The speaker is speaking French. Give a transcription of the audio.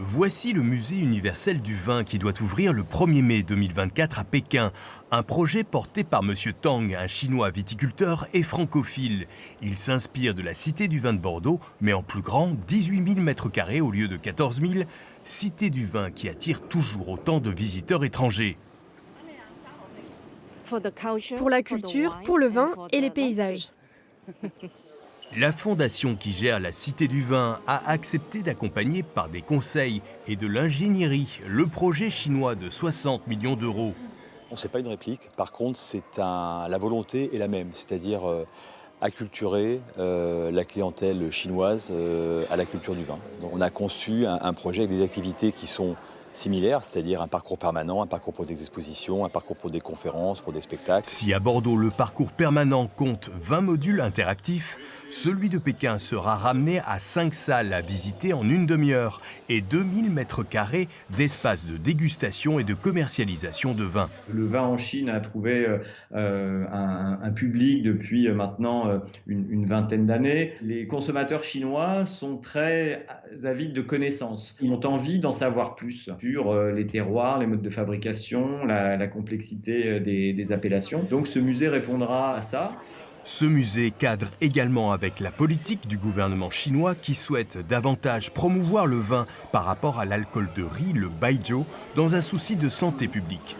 Voici le musée universel du vin qui doit ouvrir le 1er mai 2024 à Pékin. Un projet porté par M. Tang, un chinois viticulteur et francophile. Il s'inspire de la Cité du vin de Bordeaux, mais en plus grand, 18 000 m² au lieu de 14 000. Cité du vin qui attire toujours autant de visiteurs étrangers. Pour la culture, pour le vin et les paysages. La fondation qui gère la Cité du Vin a accepté d'accompagner par des conseils et de l'ingénierie le projet chinois de 60 millions d'euros. Ce n'est pas une réplique, par contre la volonté est la même, c'est-à-dire acculturer la clientèle chinoise à la culture du vin. Donc on a conçu un projet avec des activités qui sont similaires, c'est-à-dire un parcours permanent, un parcours pour des expositions, un parcours pour des conférences, pour des spectacles. Si à Bordeaux le parcours permanent compte 20 modules interactifs, celui de Pékin sera ramené à 5 salles à visiter en une demi-heure et 2000 m² d'espace de dégustation et de commercialisation de vin. Le vin en Chine a trouvé un public depuis maintenant une vingtaine d'années. Les consommateurs chinois sont très avides de connaissances. Ils ont envie d'en savoir plus sur les terroirs, les modes de fabrication, la complexité des appellations. Donc ce musée répondra à ça. Ce musée cadre également avec la politique du gouvernement chinois qui souhaite davantage promouvoir le vin par rapport à l'alcool de riz, le baijiu, dans un souci de santé publique.